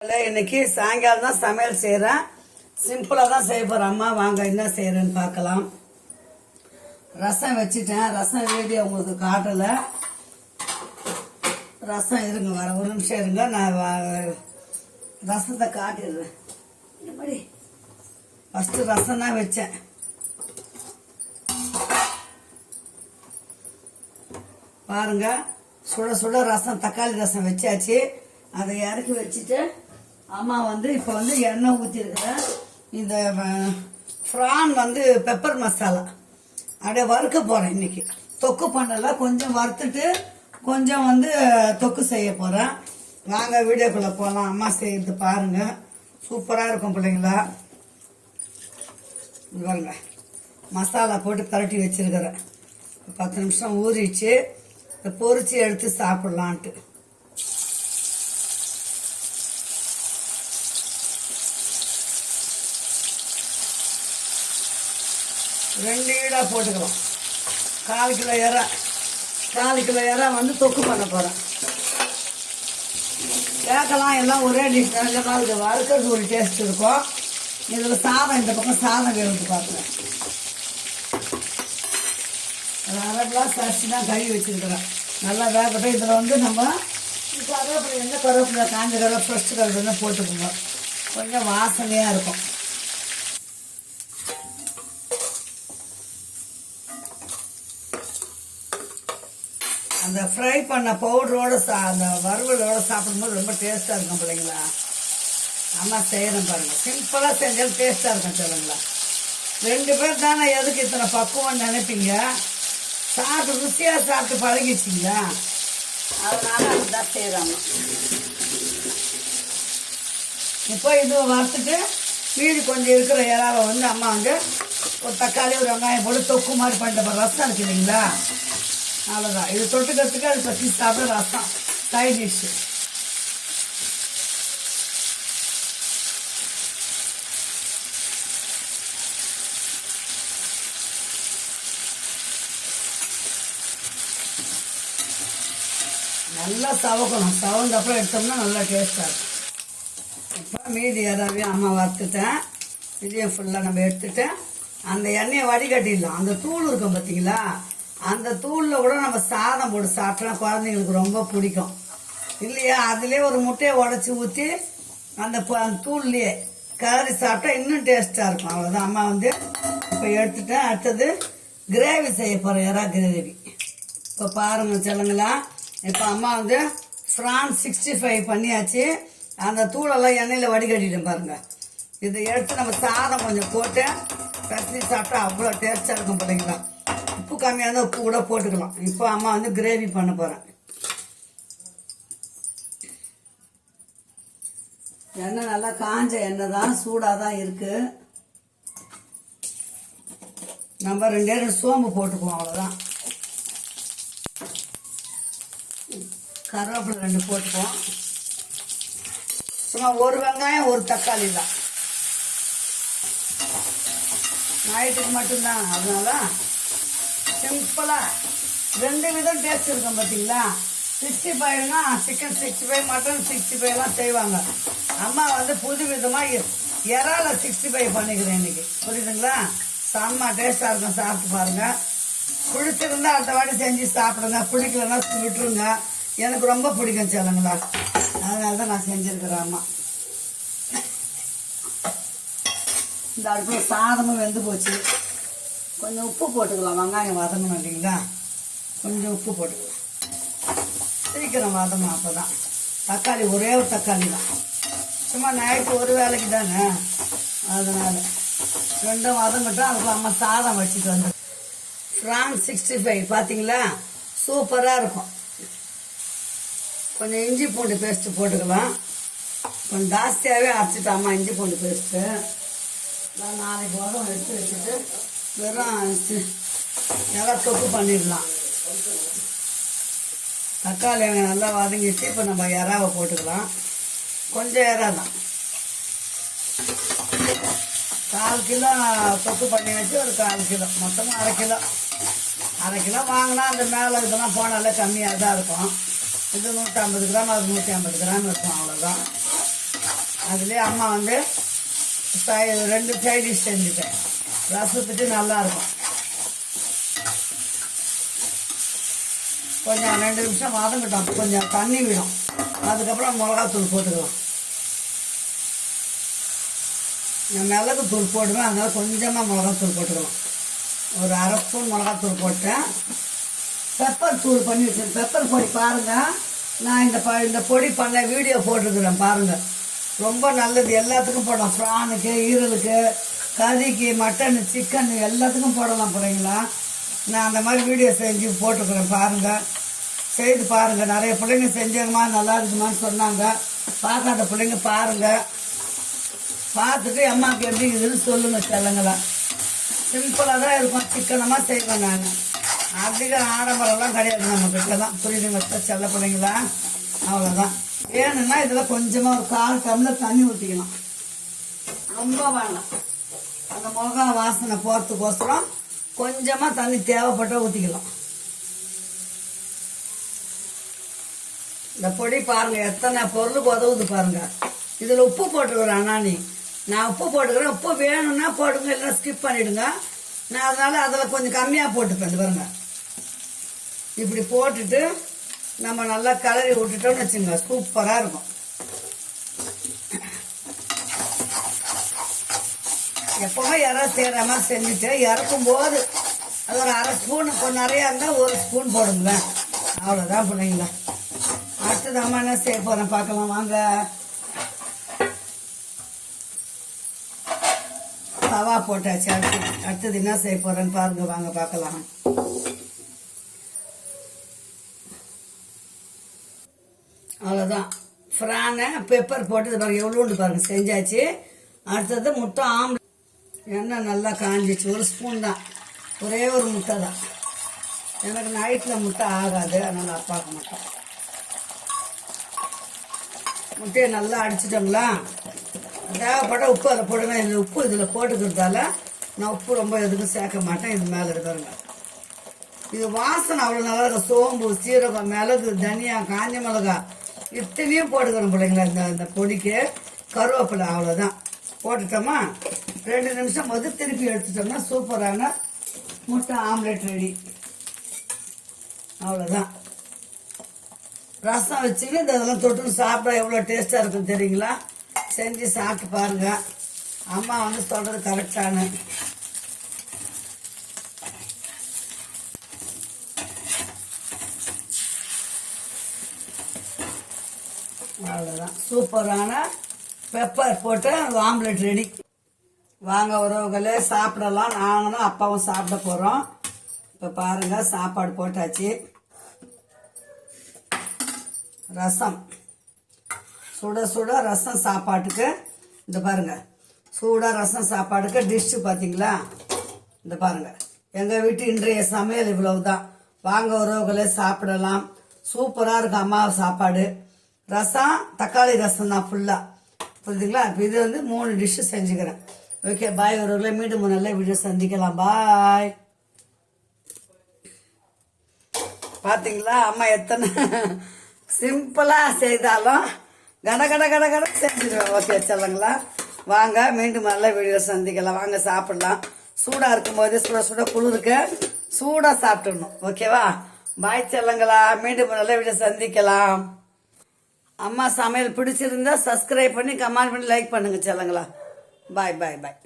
இன்னைக்கு சாயங்காலம் தான் சமையல் செய்கிறேன். சிம்பிளாக தான் செய்ய போகிறேன். அம்மா வாங்க என்ன செய்கிறேன்னு பார்க்கலாம். ரசம் வச்சுட்டேன். ரசம் வீடியோ உங்களுக்கு காட்டலை. ரசம் இருங்க, வர ஒரு நிமிஷம் இருங்க, நான் ரசத்தை காட்டிடுறேன். எப்படி ஃபஸ்ட்டு ரசம் தான் வச்சேன். பாருங்க, சுட சுட ரசம், தக்காளி ரசம் வச்சாச்சு. அதை இறக்கி வச்சுட்டு அம்மா இப்போ எண்ணெய் ஊற்றிருக்கிறேன். இந்த ஃப்ரான் பெப்பர் மசாலா அப்படியே வறுக்க போகிறேன். இன்னைக்கு தொக்கு பண்ணல, கொஞ்சம் வறுத்துட்டு கொஞ்சம் தொக்கு செய்ய போகிறேன். வாங்க வீடியோக்குள்ளே போகலாம். அம்மா செய்யறது பாருங்க, சூப்பராக இருக்கும் பிள்ளைங்களா. பாருங்க, மசாலா போட்டு பரட்டி வச்சிருக்கிறேன். 10 நிமிஷம் ஊறிச்சு. பொரிச்சு எடுத்து சாப்பிடலான்ட்டு. ரெண்டு ஈடாக போட்டுக்கலாம். 1/4 கிலோ இறை, 1/4 கிலோ இறை தொக்கு பண்ண போகிறேன். கேட்கலாம் எல்லாம் ஒரே டிஷ் தான், இது வறுக்கிறது ஒரு டேஸ்ட் இருக்கும். இதில் சாதம், இந்த பக்கம் சாதம் வேணுட்டு பார்க்குறேன். ஒரு 1/2 கிளாஸ் அரிசி தான் கழுவி வச்சுருக்கிறேன். நல்லா வேகட்டும். இதில் நம்ம கருவேப்பிலை, எந்த கருவேப்பிலை, காஞ்ச கருவேப்பிலை, ஃப்ரெஷ் கருவேப்பிலை போட்டுக்கோங்க. கொஞ்சம் வாசனையாக இருக்கும். அந்த ஃப்ரை பண்ண பவுடரோட அந்த வறுவலோட சாப்பிடும்போது ரொம்ப டேஸ்ட்டாக இருக்கும் பிள்ளைங்களா. அம்மா செய்யணும் பாருங்க, சிம்பிளாக செஞ்சாலும் டேஸ்ட்டாக இருக்கும் சொல்லுங்களா. 2 பேர் தானே, எதுக்கு இத்தனை பக்குவம்னு நினைப்பீங்க. சாப்பிட்டு ருசியாக சாப்பிட்டு பழகிச்சிங்களா, அதனால அதுதான் செய்கிறாங்க. இப்போ இது வறுத்துட்டு மீதி கொஞ்சம் இருக்கிற இறாவை அம்மா ஒரு தக்காளி, ஒரு வெங்காயம் போட்டு தொக்கு மாதிரி பண்ணிட்டு ரசம் இருக்கு இல்லைங்களா, அவ்வளோதான். இது தொட்டுக்கிறதுக்கு அது பற்றி சாப்பிட ரசம் சைட் டிஷ்ஷு. நல்லா சவக்கணும். சவந்தப்புறம் எடுத்தோம்னா நல்லா டேஸ்டாக இருக்கும். இப்போ மீதி ஏதாவது அம்மா வறுத்துட்டேன். இதையும் ஃபுல்லாக நம்ம எடுத்துட்டு அந்த எண்ணெயை வடிகட்டிடலாம். அந்த தூள் இருக்கும் பார்த்தீங்களா, அந்த தூளில் கூட நம்ம சாதம் போட்டு சாப்பிட்டா குழந்தைங்களுக்கு ரொம்ப பிடிக்கும் இல்லையா. அதுலேயே ஒரு முட்டையை உடச்சி ஊற்றி அந்த தூள்லேயே கலரி சாப்பிட்டா இன்னும் டேஸ்ட்டாக இருக்கும். அவ்வளோதான். அம்மா இப்போ எடுத்துட்டேன். அடுத்தது கிரேவி செய்ய போகிறேன், எறா கிரேவி. இப்போ பாருங்கள் சொல்லுங்களா. இப்போ அம்மா ஃப்ரான் 65 பண்ணியாச்சு. அந்த தூளெல்லாம் எண்ணெயில் வடிகட்டிட்டேன் பாருங்கள். இதை எடுத்து நம்ம சாதம் கொஞ்சம் போட்டு பசங்க சாப்பிட்டா அவ்வளோ டேஸ்ட்டாக இருக்கும் பிள்ளைங்களா. உப்பு கம்மியாக இருந்தால் உப்பு கூட போட்டுக்கலாம். இப்போ அம்மா கிரேவி பண்ண போகிறேன். எண்ணெய் நல்லா காஞ்ச எண்ணெய் தான், சூடாக தான் இருக்குது. நம்ம 2 சோம்பு போட்டுக்குவோம், அவ்வளோதான். கருவேப்பிலை 2 போட்டுக்குவோம். சும்மா ஒரு வெங்காயம், ஒரு தக்காளி தான், நைட்டுக்கு மட்டும்தான். அதனால சிம்பிளாக 2 விதம் டேஸ்ட் இருக்கும் பார்த்தீங்களா. 65னா சிக்கன் 65, மட்டன் 65லாம் செய்வாங்க. அம்மா புது விதமாக இறால 65 பண்ணிக்கிறேன் இன்னைக்கு. புரியுதுங்களா. செம்ம டேஸ்டாக இருக்கும். சாப்பிட்டு பாருங்கள். பிடிச்சிருந்தா அடுத்த வாட்டி செஞ்சு சாப்பிடுங்க. பிடிக்கலன்னா விட்டுருங்க. எனக்கு ரொம்ப பிடிக்கும் சொல்லுங்களா, அதனால தான் நான் செஞ்சுருக்கிறேன். அம்மா இந்த அடுப்பில் சாதமும் வெந்து போச்சு. கொஞ்சம் உப்பு போட்டுக்கலாம். வெங்காயம் வதங்கணும் இல்லைங்களா, கொஞ்சம் உப்பு போட்டுக்கலாம். சீக்கிரம் வதங்கணும். அப்போ தான். தக்காளி ஒரே ஒரு தக்காளி தான், சும்மா நைட்டு ஒரு வேலைக்கு தானே, அதனால் 2 வதங்கட்டும். அதுக்கு அம்மா சாதம் வச்சுட்டு வந்து ஃப்ரான் 65 பார்த்தீங்களா, சூப்பராக இருக்கும். கொஞ்சம் இஞ்சி பூண்டு பேஸ்ட்டு போட்டுக்கலாம். கொஞ்சம் ஜாஸ்தியாகவே அரைச்சிட்டு அம்மா இஞ்சி பூண்டு பேஸ்ட்டு. நான் 4 போதும் எடுத்து வச்சுட்டு வெறும் நல்லா தொக்கு பண்ணிடலாம். தக்காளி நல்லா வதங்கிச்சு. இப்போ நம்ம இறாவை போட்டுக்கலாம். கொஞ்சம் இறா தான், 1/4 கிலோ தொக்கு பண்ணி வச்சு ஒரு 1/4 கிலோ, மொத்தமாக 1/2 கிலோ வாங்கினா அந்த மேலே இதெல்லாம் போனாலே கம்மியாக தான் இருக்கும். இது 150 கிராம், அது 150 கிராம் இருக்கும், அவ்வளோதான். அதுலேயே அம்மா வந்து 2 சைட் டிஷ் செஞ்சுட்டேன். ரசத்துக்கு நல்லாயிருக்கும். கொஞ்சம் 2 நிமிஷம் வதங்கட்டும், கொஞ்சம் தண்ணி விடும். அதுக்கப்புறம் மிளகாத்தூள் போட்டுக்கலாம். நான் மிளகுத்தூள் போடுவேன், அதனால் கொஞ்சமாக மிளகாத்தூள் போட்டுக்கலாம். ஒரு 1/2 ஸ்பூன் மிளகாத்தூள் போட்டேன். பெப்பர் தூள் பண்ணி வச்சேன். பெப்பர் பொடி பாருங்கள், நான் இந்த பொடி பண்ண வீடியோ போட்டிருக்கிறேன் பாருங்கள். ரொம்ப நல்லது, எல்லாத்துக்கும் போடலாம். ப்ரானுக்கு, ஈரலுக்கு, கறிக்கு, மட்டனு, சிக்கன் எல்லாத்துக்கும் போடலாம் பிள்ளைங்களா. நான் அந்த மாதிரி வீடியோ செஞ்சு போட்டுக்கிறேன் பாருங்கள், செய்து பாருங்கள். நிறைய பிள்ளைங்க செஞ்சங்கம்மா நல்லா இருக்குமான்னு சொன்னாங்க. பார்க்காத பிள்ளைங்க பாருங்கள், பார்த்துட்டு அம்மாவுக்கு எப்படி இருக்குதுன்னு சொல்லுங்கள் செல்லங்களா. சிம்பிளாக தான் இருக்கும், சிக்கனமாக செய்வேன் நான். அதிக ஆடம்பரம்லாம் கிடையாது நம்மக்கிட்ட தான், புரியுதுங்க செல்ல பிள்ளைங்களா. அவ்வளோதான். வேணும்னா இதில் கொஞ்சமாக ஒரு 1/4 டம்ளர் தண்ணி ஊற்றிக்கலாம், ரொம்ப வேண்டாம். அந்த மிளகா வாசனை போகிறதுக்கோசரம் கொஞ்சமாக தண்ணி தேவைப்பட்டால் ஊற்றிக்கலாம். இந்த பொடி பாருங்கள் எத்தனை பொருளுக்கு உதவுது பாருங்கள். இதில் உப்பு போட்டுக்கிறேன் அண்ணாணி, நான் உப்பு போட்டுக்கிறேன். உப்பு வேணும்னா போட்டுங்க, இல்லைன்னா ஸ்கிப் பண்ணிவிடுங்க. நான் அதனால் அதில் கொஞ்சம் கம்மியாக போட்டுப்பேன். இது பாருங்க, இப்படி போட்டுட்டு நம்ம நல்லா கலரி விட்டுட்டோம்னு வச்சுங்க, சூப்பராக இருக்கும். எப்போவுமே யாராவது செய்கிற மாதிரி செஞ்சுட்டு இறக்கும் போது அது ஒரு 1/2 ஸ்பூன், கொஞ்சம் நிறையா இருந்தால் 1 ஸ்பூன் போடுங்களேன். அவ்வளோதான் பிள்ளைங்களா. அடுத்தது அம்மா என்ன செய்ய போகிறேன் பார்க்கலாம் வாங்க. தவா போட்டாச்சு. அடுத்தது என்ன செய்ய போகிறேன்னு பாருங்க, வாங்க பார்க்கலாம். அவ்வளோதான், ஃப்ரானை பெப்பர் போட்டு இது பாருங்கள் எவ்வளோண்டு பாருங்கள் செஞ்சாச்சு. அடுத்தது முட்டை ஆம்லெட். எண்ணெய் நல்லா காஞ்சிச்சு, 1 ஸ்பூன் தான், ஒரே ஒரு முட்டை தான். எனக்கு நைட்டில் முட்டை ஆகாது, அதனால் அப்பாக்க மாட்டேன். முட்டையை நல்லா அடிச்சிட்டோங்களா. தேவைப்பட்ட உப்பு அதில் போடுங்க. இதில் உப்பு இதில் போட்டுக்கிறதால நான் உப்பு ரொம்ப எதுக்கும் சேர்க்க மாட்டேன். இது மேலே இருக்காருங்க, இது வாசனை அவ்வளோ நல்லா இருக்கும். சோம்பு, சீரகம், மிளகு, தனியா, காஞ்ச மிளகா இத்தனையும் போட்டுக்கிறோம் பிள்ளைங்களா. இந்த பொடிக்கு கருவேப்பிலை அவ்வளோதான் போட்டுட்டோமா. 2 நிமிஷம் போது திருப்பி எடுத்துட்டோம்னா சூப்பரான முட்டை ஆம்லெட் ரெடி. அவ்வளோதான். ரசம் வச்சுன்னு இதெல்லாம் தொட்டு சாப்பிட எவ்வளோ டேஸ்ட்டாக இருக்கும் தெரியுங்களா. செஞ்சு சாப்பிட்டு பாருங்க. அம்மா வந்து சொல்கிறது கரெக்டான. அவ்வளோதான், சூப்பரான பெப்பர் போட்டு ஆம்லெட் ரெடி. வாங்க உறவுகளே சாப்பிடலாம். நாங்களும் அப்பாவும் சாப்பிட போகிறோம். இப்போ பாருங்கள், சாப்பாடு போட்டாச்சு. ரசம் சுட சுட ரசம் சாப்பாட்டுக்கு இந்த பாருங்க, சூடாக ரசம் சாப்பாடுக்கு டிஷ்ஷு பார்த்தீங்களா. இந்த பாருங்க, எங்கள் வீட்டு இன்றைய சமையல் இவ்வளவு தான். வாங்க உறவுகளே சாப்பிடலாம். சூப்பராக இருக்கும் அம்மா சாப்பாடு. ரசம் தக்காளி ரசம் தான் ஃபுல்லாக, புரியுதுங்களா. இப்போ இது வந்து 3 டிஷ்ஷு செஞ்சுக்கிறேன். ஓகே, பாய் உறவுகளே. மீண்டும் நல்ல வீடியோ சந்திக்கலாம். பாய். பார்த்தீங்களா அம்மா எத்தனை சிம்பிளாக செய்தாலும் கட கட கட கட செஞ்சுருவேன். ஓகே செல்லுங்களா, வாங்க மீண்டும் நல்ல வீடியோ சந்திக்கலாம். வாங்க சாப்பிடலாம். சூடாக இருக்கும்போது சுட சுட குளிருக்கு சூடாக சாப்பிட்டுடணும். ஓகேவா, பாய் செல்லுங்களா. மீண்டும் நல்ல வீடியோ சந்திக்கலாம். அம்மா சமையல் பிடிச்சிருந்தா சப்ஸ்கிரைப் பண்ணி கமெண்ட் பண்ணி லைக் பண்ணுங்க செல்லுங்களா. பாய் பாய் பாய்.